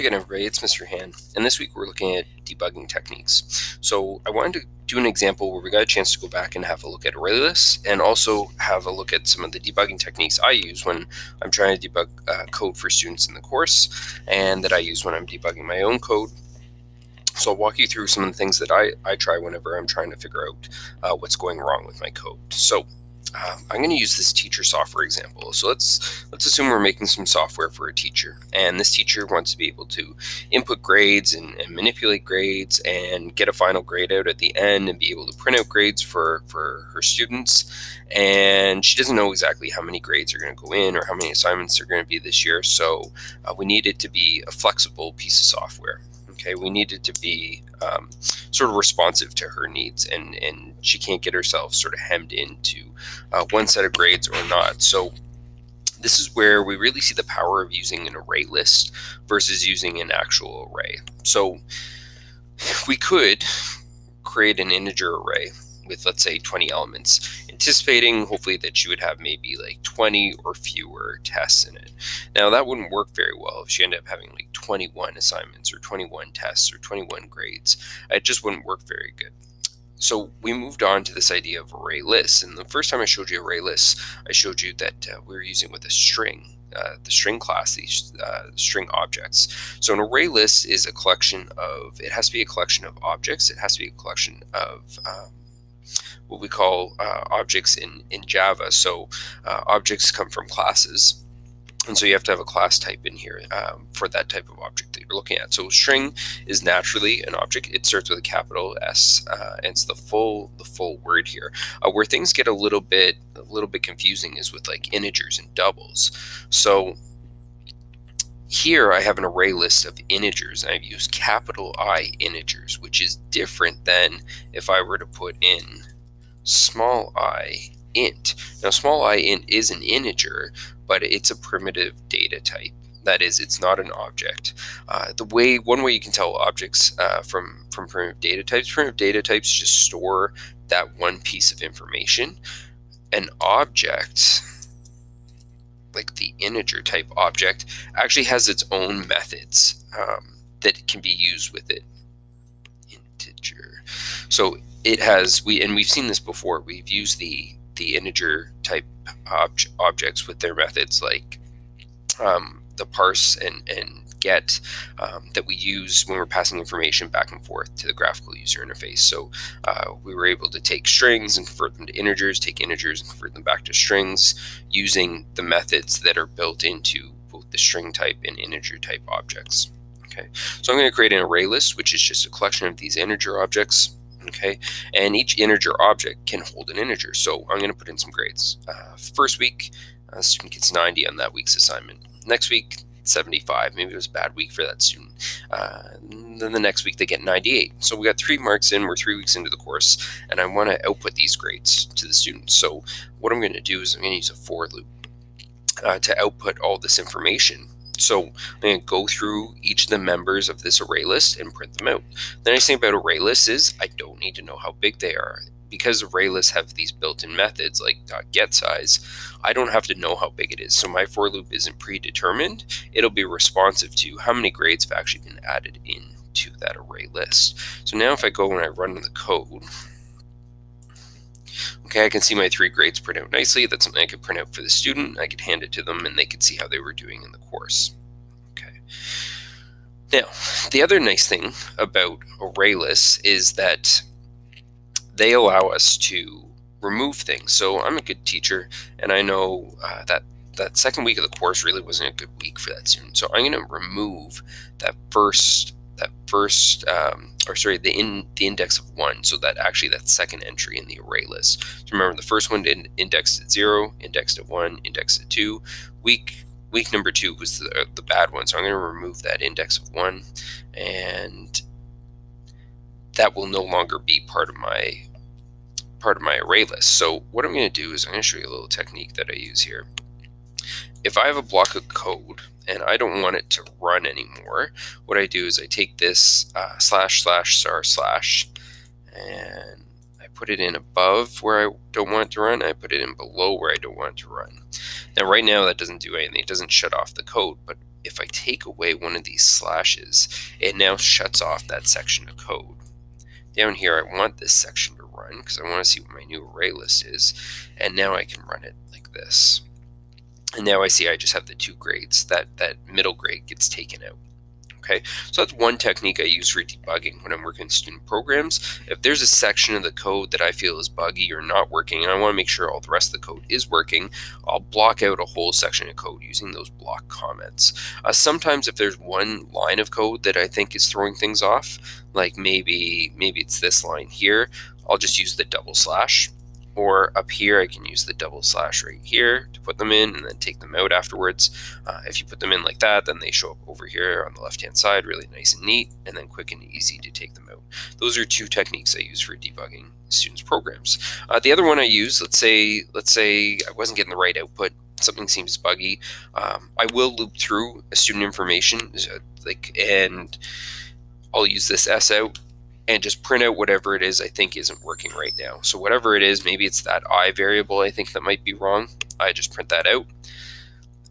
again, everybody. It's Mr. Han, and this week we're looking at debugging techniques. So I wanted to do an example where we got a chance to go back and have a look at array lists, and also have a look at some of the debugging techniques I use when I'm trying to debug code for students in the course, and that I use when I'm debugging my own code. So I'll walk you through some of the things that I try whenever I'm trying to figure out what's going wrong with my code. So I'm going to use this teacher software example. So let's assume we're making some software for a teacher, and this teacher wants to be able to input grades and manipulate grades and get a final grade out at the end and be able to print out grades for her students. And she doesn't know exactly how many grades are going to go in or how many assignments are going to be this year. So we need it to be a flexible piece of software. Okay, we need it to be sort of responsive to her needs, and she can't get herself sort of hemmed into one set of grades or not. So this is where we really see the power of using an array list versus using an actual array. So we could create an integer array with, let's say, 20 elements, anticipating hopefully that you would have maybe like 20 or fewer tests in it. Now that wouldn't work very well if she ended up having like 21 assignments or 21 tests or 21 grades. It just wouldn't work very good. So we moved on to this idea of array lists, and the first time I showed you array lists, I showed you that we were using with a string. The string class, these string objects. So an array list is a collection of, it has to be a collection of objects, it has to be a collection of what we call objects in Java. So objects come from classes, and so you have to have a class type in here for that type of object that you're looking at. So string is naturally an object. It starts with a capital S, and it's the full word here. Where things get a little bit confusing is with like integers and doubles. So here I have an array list of integers, and I've used capital I integers, which is different than if I were to put in small I int. Now small I int is an integer, but it's a primitive data type. That is, it's not an object. One way you can tell objects from primitive data types just store that one piece of information. An object, like the integer type object, actually has its own methods that can be used with it. Integer. So it has, we've seen this before. We've used the integer type objects with their methods like the parse and get that we use when we're passing information back and forth to the graphical user interface. So we were able to take strings and convert them to integers, take integers and convert them back to strings using the methods that are built into both the string type and integer type objects. Okay, so I'm going to create an array list, which is just a collection of these integer objects. Okay, and each integer object can hold an integer. So I'm going to put in some grades. First week, a student gets 90 on that week's assignment. Next week, 75. Maybe it was a bad week for that student. Then the next week they get 98. So we got 3 marks in. We're 3 weeks into the course, and I want to output these grades to the students. So what I'm going to do is I'm going to use a for loop to output all this information. So I'm going to go through each of the members of this array list and print them out. The nice thing about array lists is I don't need to know how big they are. Because array lists have these built-in methods like .getSize, I don't have to know how big it is. So my for loop isn't predetermined. It'll be responsive to how many grades have actually been added into that array list. So now if I go and I run the code, okay, I can see my 3 grades print out nicely. That's something I could print out for the student. I could hand it to them and they could see how they were doing in the course. Okay. Now, the other nice thing about array lists is that they allow us to remove things. So I'm a good teacher, and I know that second week of the course really wasn't a good week for that student. So I'm going to remove the index of 1. So that actually that second entry in the array list. So remember, the first one indexed at 0, indexed at 1, indexed at 2. Week number 2 was the bad one. So I'm going to remove that index of 1, and that will no longer be part of my array list. So what I'm going to do is I'm going to show you a little technique that I use here. If I have a block of code and I don't want it to run anymore, what I do is I take this //*/ and I put it in above where I don't want it to run, I put it in below where I don't want it to run. Now right now that doesn't do anything, it doesn't shut off the code, but if I take away one of these slashes, it now shuts off that section of code. Down here I want this section to run because I want to see what my new array list is, and now I can run it like this. And now I see I just have the 2 grades. That middle grade gets taken out. Okay, so that's one technique I use for debugging when I'm working with student programs. If there's a section of the code that I feel is buggy or not working, and I want to make sure all the rest of the code is working, I'll block out a whole section of code using those block comments. Sometimes if there's one line of code that I think is throwing things off, like maybe it's this line here, I'll just use the double slash. Or up here, I can use the double slash right here to put them in and then take them out afterwards. If you put them in like that, then they show up over here on the left-hand side, really nice and neat, and then quick and easy to take them out. Those are 2 techniques I use for debugging students' programs. The other one I use, let's say I wasn't getting the right output, something seems buggy, I will loop through a student information, and I'll use this S out and just print out whatever it is I think isn't working right now. So whatever it is, maybe it's that I variable I think that might be wrong. I just print that out.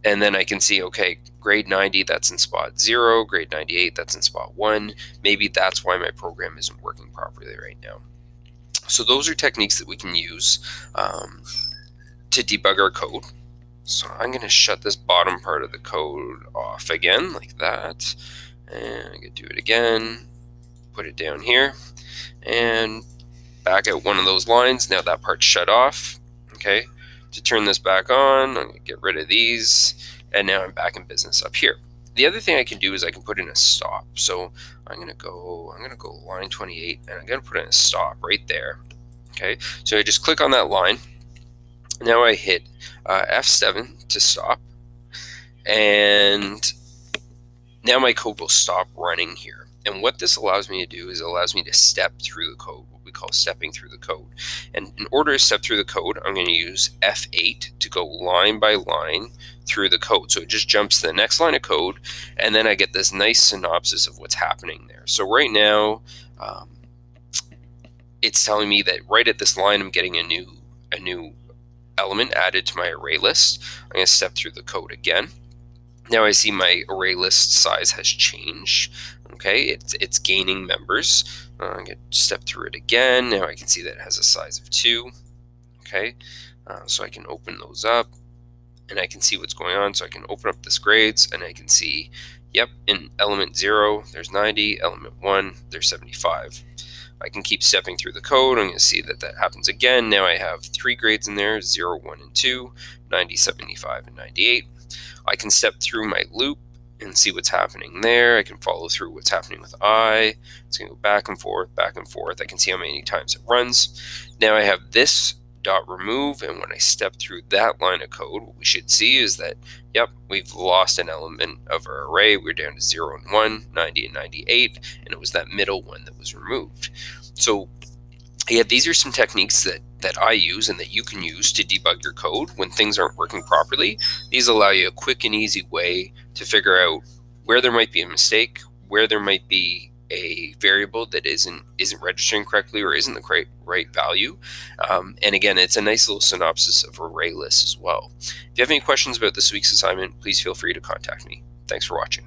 And then I can see, okay, grade 90, that's in spot 0. Grade 98, that's in spot 1. Maybe that's why my program isn't working properly right now. So those are techniques that we can use to debug our code. So I'm going to shut this bottom part of the code off again, like that. And I'm going to do it again. Put it down here and back out one of those lines. Now that part's shut off. Okay, to turn this back on, I'm going to get rid of these, and now I'm back in business up here. The other thing I can do is I can put in a stop. So I'm going to go line 28, and I'm going to put in a stop right there. Okay, so I just click on that line. Now I hit F7 to stop, and now my code will stop running here. And what this allows me to do is it allows me to step through the code, what we call stepping through the code. And in order to step through the code, I'm going to use F8 to go line by line through the code. So it just jumps to the next line of code, and then I get this nice synopsis of what's happening there. So right now, it's telling me that right at this line, I'm getting a new element added to my array list. I'm going to step through the code again. Now I see my array list size has changed. Okay, it's gaining members. I'm going to step through it again. Now I can see that it has a size of 2. Okay, so I can open those up and I can see what's going on. So I can open up this grades and I can see, yep, in element 0, there's 90, element 1, there's 75. I can keep stepping through the code. I'm going to see that that happens again. Now I have 3 grades in there, 0, 1, and 2, 90, 75, and 98. I can step through my loop and see what's happening there. I can follow through what's happening with I. It's going to go back and forth, back and forth. I can see how many times it runs. Now I have this dot remove, and when I step through that line of code, what we should see is that, yep, we've lost an element of our array. We're down to 0 and 1, 90 and 98, and it was that middle one that was removed. So yeah, these are some techniques that I use and that you can use to debug your code when things aren't working properly. These allow you a quick and easy way to figure out where there might be a mistake, where there might be a variable that isn't registering correctly or isn't the right value. And again, it's a nice little synopsis of array lists as well. If you have any questions about this week's assignment, please feel free to contact me. Thanks for watching.